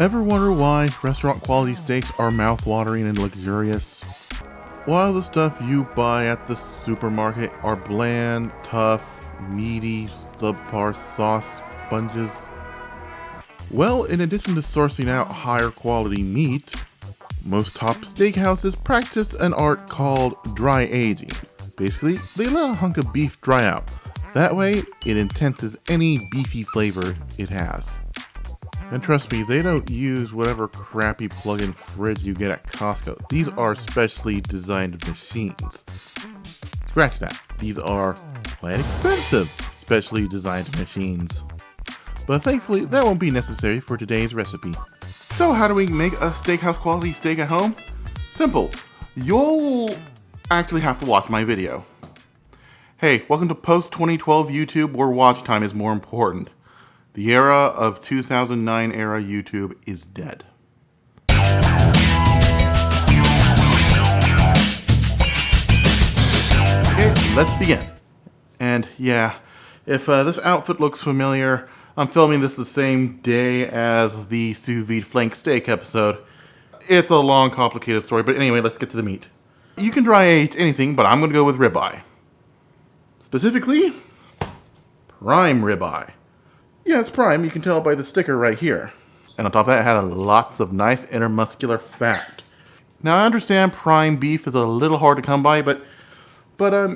Ever wonder why restaurant quality steaks are mouth-watering and luxurious? While the stuff you buy at the supermarket are bland, tough, meaty, subpar sauce sponges. Well, in addition to sourcing out higher quality meat, most top steakhouses practice an art called dry aging. Basically, they let a hunk of beef dry out. That way, it intenses any beefy flavor it has. And trust me, they don't use whatever crappy plug-in fridge you get at Costco. These are specially designed machines. Scratch that. These are quite expensive, specially designed machines. But thankfully, that won't be necessary for today's recipe. So how do we make a steakhouse quality steak at home? Simple. You'll actually have to watch my video. Hey, welcome to post-2012 YouTube, where watch time is more important. The era of 2009 era YouTube is dead. Okay, let's begin. And yeah, if this outfit looks familiar, I'm filming this the same day as the sous vide flank steak episode. It's a long, complicated story, but anyway, let's get to the meat. You can dry age anything, but I'm going to go with ribeye. Specifically, prime ribeye. Yeah, it's prime. You can tell by the sticker right here. And on top of that, it had lots of nice intermuscular fat. Now, I understand prime beef is a little hard to come by, but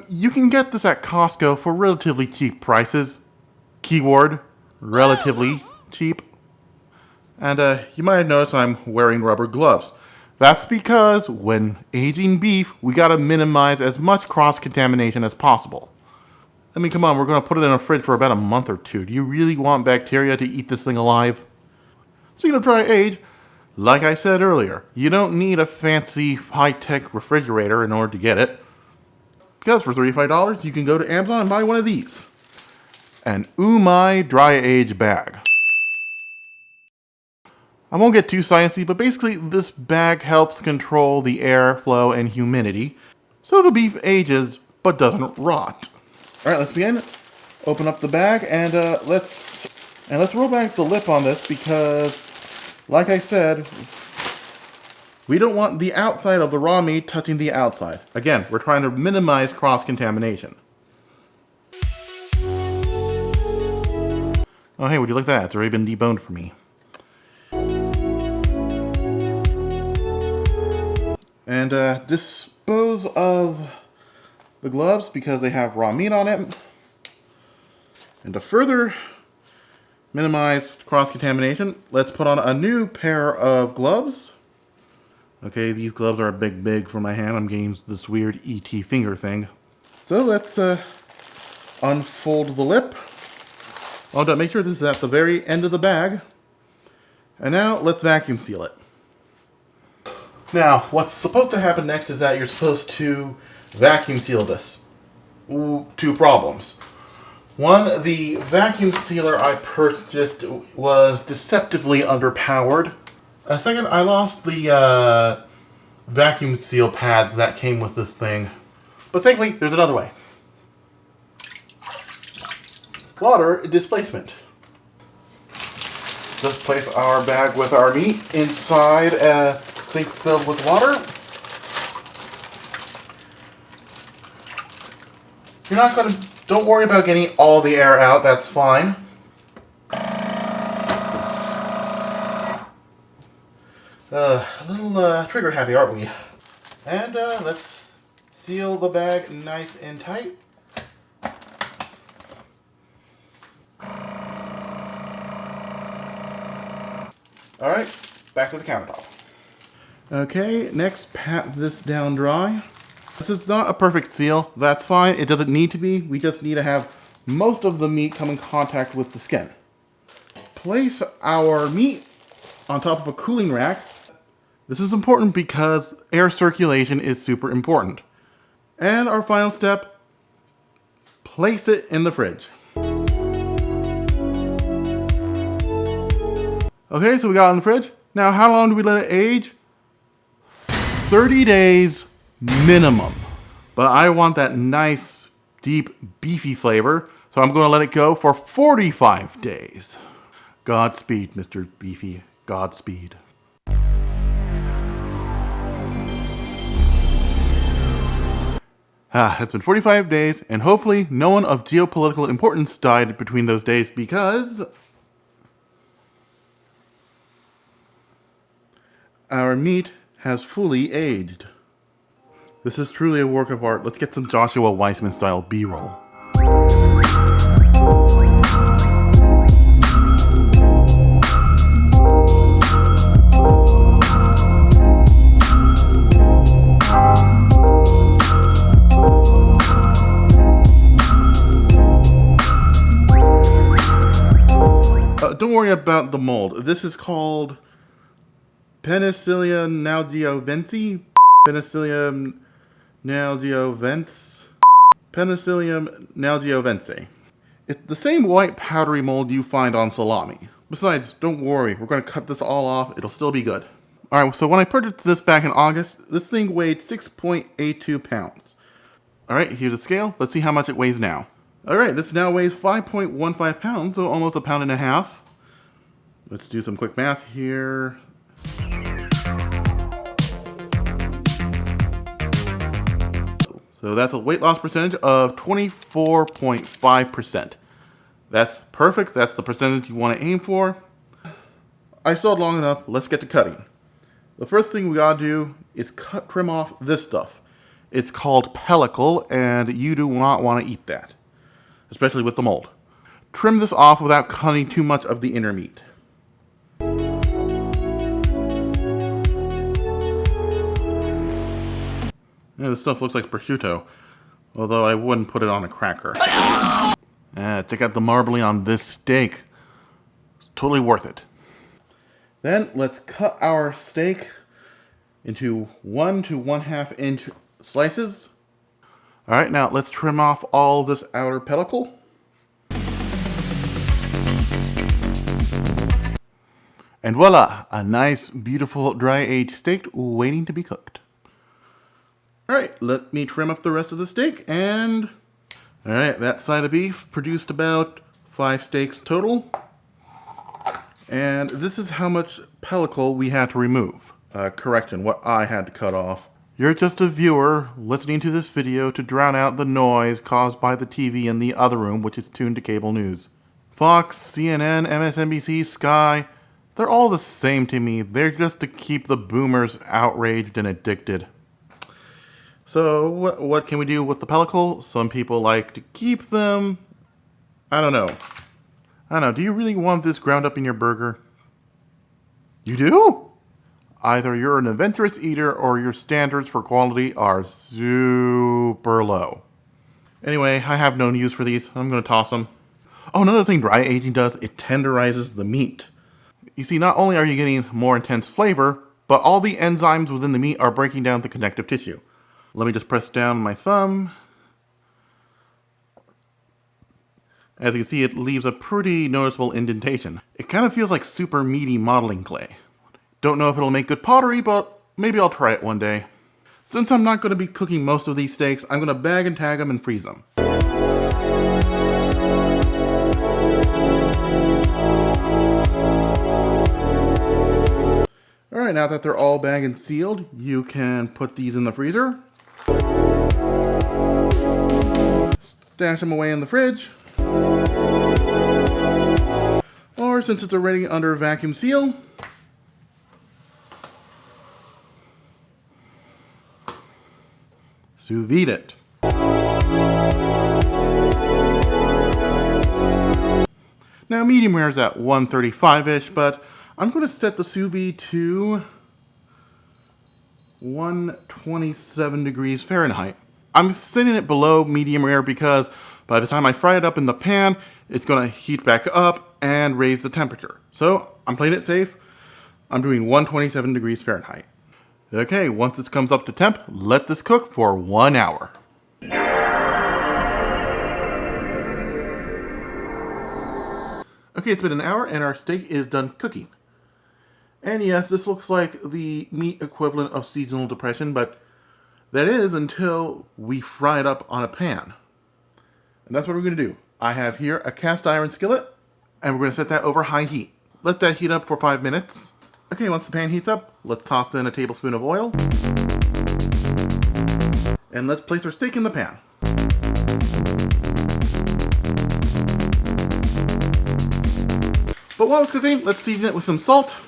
you can get this at Costco for relatively cheap prices. Keyword, relatively cheap. And you might have noticed I'm wearing rubber gloves. That's because when aging beef, we gotta minimize as much cross-contamination as possible. I mean, come on, we're going to put it in a fridge for about a month or two. Do you really want bacteria to eat this thing alive? Speaking of dry age, like I said earlier, you don't need a fancy high-tech refrigerator in order to get it. Because for $35, you can go to Amazon and buy one of these. An Umai dry age bag. I won't get too sciencey, but basically this bag helps control the airflow and humidity, so the beef ages but doesn't rot. All right, let's begin. Open up the bag and let's roll back the lip on this because, like I said, we don't want the outside of the raw meat touching the outside. Again, we're trying to minimize cross-contamination. Oh, hey, would you like that? It's already been deboned for me. And dispose of the gloves because they have raw meat on it. And to further minimize cross-contamination, let's put on a new pair of gloves. Okay, these gloves are a big for my hand. I'm getting this weird ET finger thing. So let's unfold the lip. Oh, make sure this is at the very end of the bag. And now let's vacuum seal it. Now, what's supposed to happen next is that you're supposed to vacuum seal this. Two problems. One, the vacuum sealer I purchased was deceptively underpowered. Second, I lost the vacuum seal pads that came with this thing. But thankfully, there's another way. Water displacement. Just place our bag with our meat inside a sink filled with water. You're not going to, don't worry about getting all the air out, that's fine. A little trigger happy, aren't we? And let's seal the bag nice and tight. Alright, back to the countertop. Okay, next pat this down dry. This is not a perfect seal. That's fine. It doesn't need to be. We just need to have most of the meat come in contact with the skin. Place our meat on top of a cooling rack. This is important because air circulation is super important. And our final step, place it in the fridge. Okay, so we got it in the fridge. Now, how long do we let it age? 30 days minimum. But I want that nice, deep, beefy flavor, so I'm going to let it go for 45 days. Godspeed, Mr. Beefy. Godspeed. It's been 45 days, and hopefully no one of geopolitical importance died between those days because our meat has fully aged. This is truly a work of art. Let's get some Joshua Weissman style B-roll. Don't worry about the mold. This is called Penicillium nalgiovense. Penicillium nalgiovense. Penicillium nalgiovense. It's the same white powdery mold you find on salami. Besides, don't worry, we're going to cut this all off. It'll still be good. Alright, so when I purchased this back in August, this thing weighed 6.82 pounds. Alright, here's a scale. Let's see how much it weighs now. Alright, this now weighs 5.15 pounds, so almost a pound and a half. Let's do some quick math here. So that's a weight loss percentage of 24.5%. That's perfect. That's the percentage you want to aim for. I stalled long enough. Let's get to cutting. The first thing we gotta do is trim off this stuff. It's called pellicle, and you do not want to eat that, especially with the mold. Trim this off without cutting too much of the inner meat. Yeah, this stuff looks like prosciutto, although I wouldn't put it on a cracker. Check out the marbling on this steak. It's totally worth it. Then let's cut our steak into 1 to 1/2 inch slices. Alright, now let's trim off all this outer pellicle. And voila, a nice, beautiful, dry-aged steak waiting to be cooked. Alright, let me trim up the rest of the steak, and alright, that side of beef produced about 5 steaks total. And this is how much pellicle we had to remove. Correction, what I had to cut off. You're just a viewer listening to this video to drown out the noise caused by the TV in the other room, which is tuned to cable news. Fox, CNN, MSNBC, Sky, they're all the same to me. They're just to keep the boomers outraged and addicted. So, what can we do with the pellicle? Some people like to keep them. I don't know. Do you really want this ground up in your burger? You do? Either you're an adventurous eater or your standards for quality are super low. Anyway, I have no use for these. I'm going to toss them. Oh, another thing dry aging does, it tenderizes the meat. You see, not only are you getting more intense flavor, but all the enzymes within the meat are breaking down the connective tissue. Let me just press down my thumb. As you can see, it leaves a pretty noticeable indentation. It kind of feels like super meaty modeling clay. Don't know if it'll make good pottery, but maybe I'll try it one day. Since I'm not going to be cooking most of these steaks, I'm going to bag and tag them and freeze them. Alright, now that they're all bagged and sealed, you can put these in the freezer. Stash them away in the fridge. Or since it's already under vacuum seal, sous vide it. Now medium rare is at 135-ish, but I'm going to set the sous vide to 127 degrees Fahrenheit. I'm setting it below medium rare because by the time I fry it up in the pan, it's going to heat back up and raise the temperature. So I'm playing it safe. I'm doing 127 degrees Fahrenheit. Okay, once this comes up to temp, let this cook for 1 hour. Okay, it's been an hour and our steak is done cooking. And yes, this looks like the meat equivalent of seasonal depression, but that is until we fry it up on a pan. And that's what we're going to do. I have here a cast iron skillet, and we're going to set that over high heat. Let that heat up for 5 minutes. Okay, once the pan heats up, let's toss in a tablespoon of oil. And let's place our steak in the pan. But while it's cooking, let's season it with some salt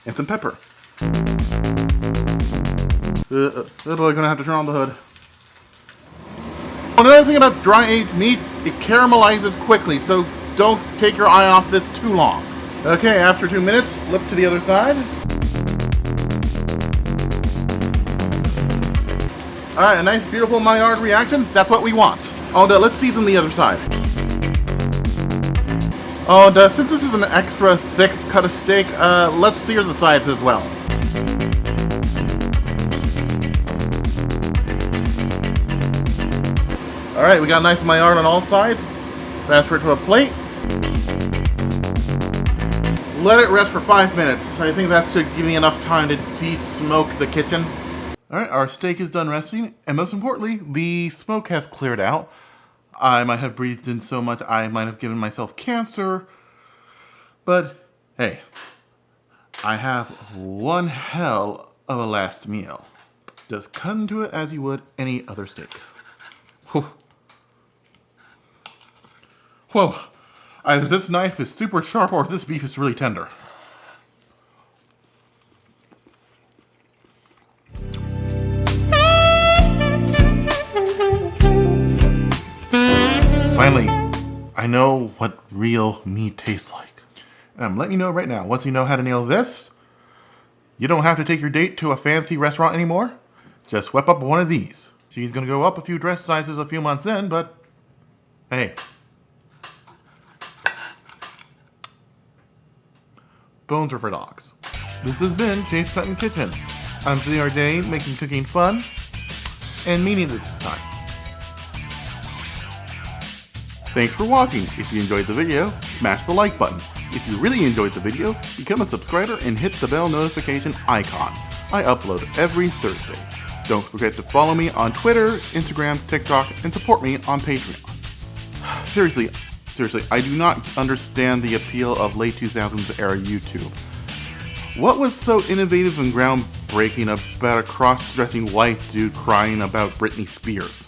and some pepper. Oh boy, gonna have to turn on the hood. Another thing about dry-aged meat, it caramelizes quickly, so don't take your eye off this too long. Okay, after 2 minutes, flip to the other side. Alright, a nice, beautiful Maillard reaction. That's what we want. Oh, let's season the other side. Oh, and since this is an extra thick cut of steak, let's sear the sides as well. Alright, we got a nice Maillard on all sides. Transfer it to a plate. Let it rest for 5 minutes. I think that should give me enough time to de-smoke the kitchen. Alright, our steak is done resting, and most importantly, the smoke has cleared out. I might have breathed in so much I might have given myself cancer. But, hey, I have one hell of a last meal. Just cut into it as you would any other steak. Whew. Whoa, either this knife is super sharp or this beef is really tender. Finally, I know what real meat tastes like. And I'm letting you know right now, once you know how to nail this, you don't have to take your date to a fancy restaurant anymore. Just whip up one of these. She's gonna go up a few dress sizes a few months in, but hey. Bones are for dogs. This has been Chase Cutting Kitchen. I'm J.R. Dane, making cooking fun and meaning it this time. Thanks for watching. If you enjoyed the video, smash the like button. If you really enjoyed the video, become a subscriber and hit the bell notification icon. I upload every Thursday. Don't forget to follow me on Twitter, Instagram, TikTok, and support me on Patreon. Seriously, I do not understand the appeal of late 2000s era YouTube. What was so innovative and groundbreaking about a cross-dressing white dude crying about Britney Spears?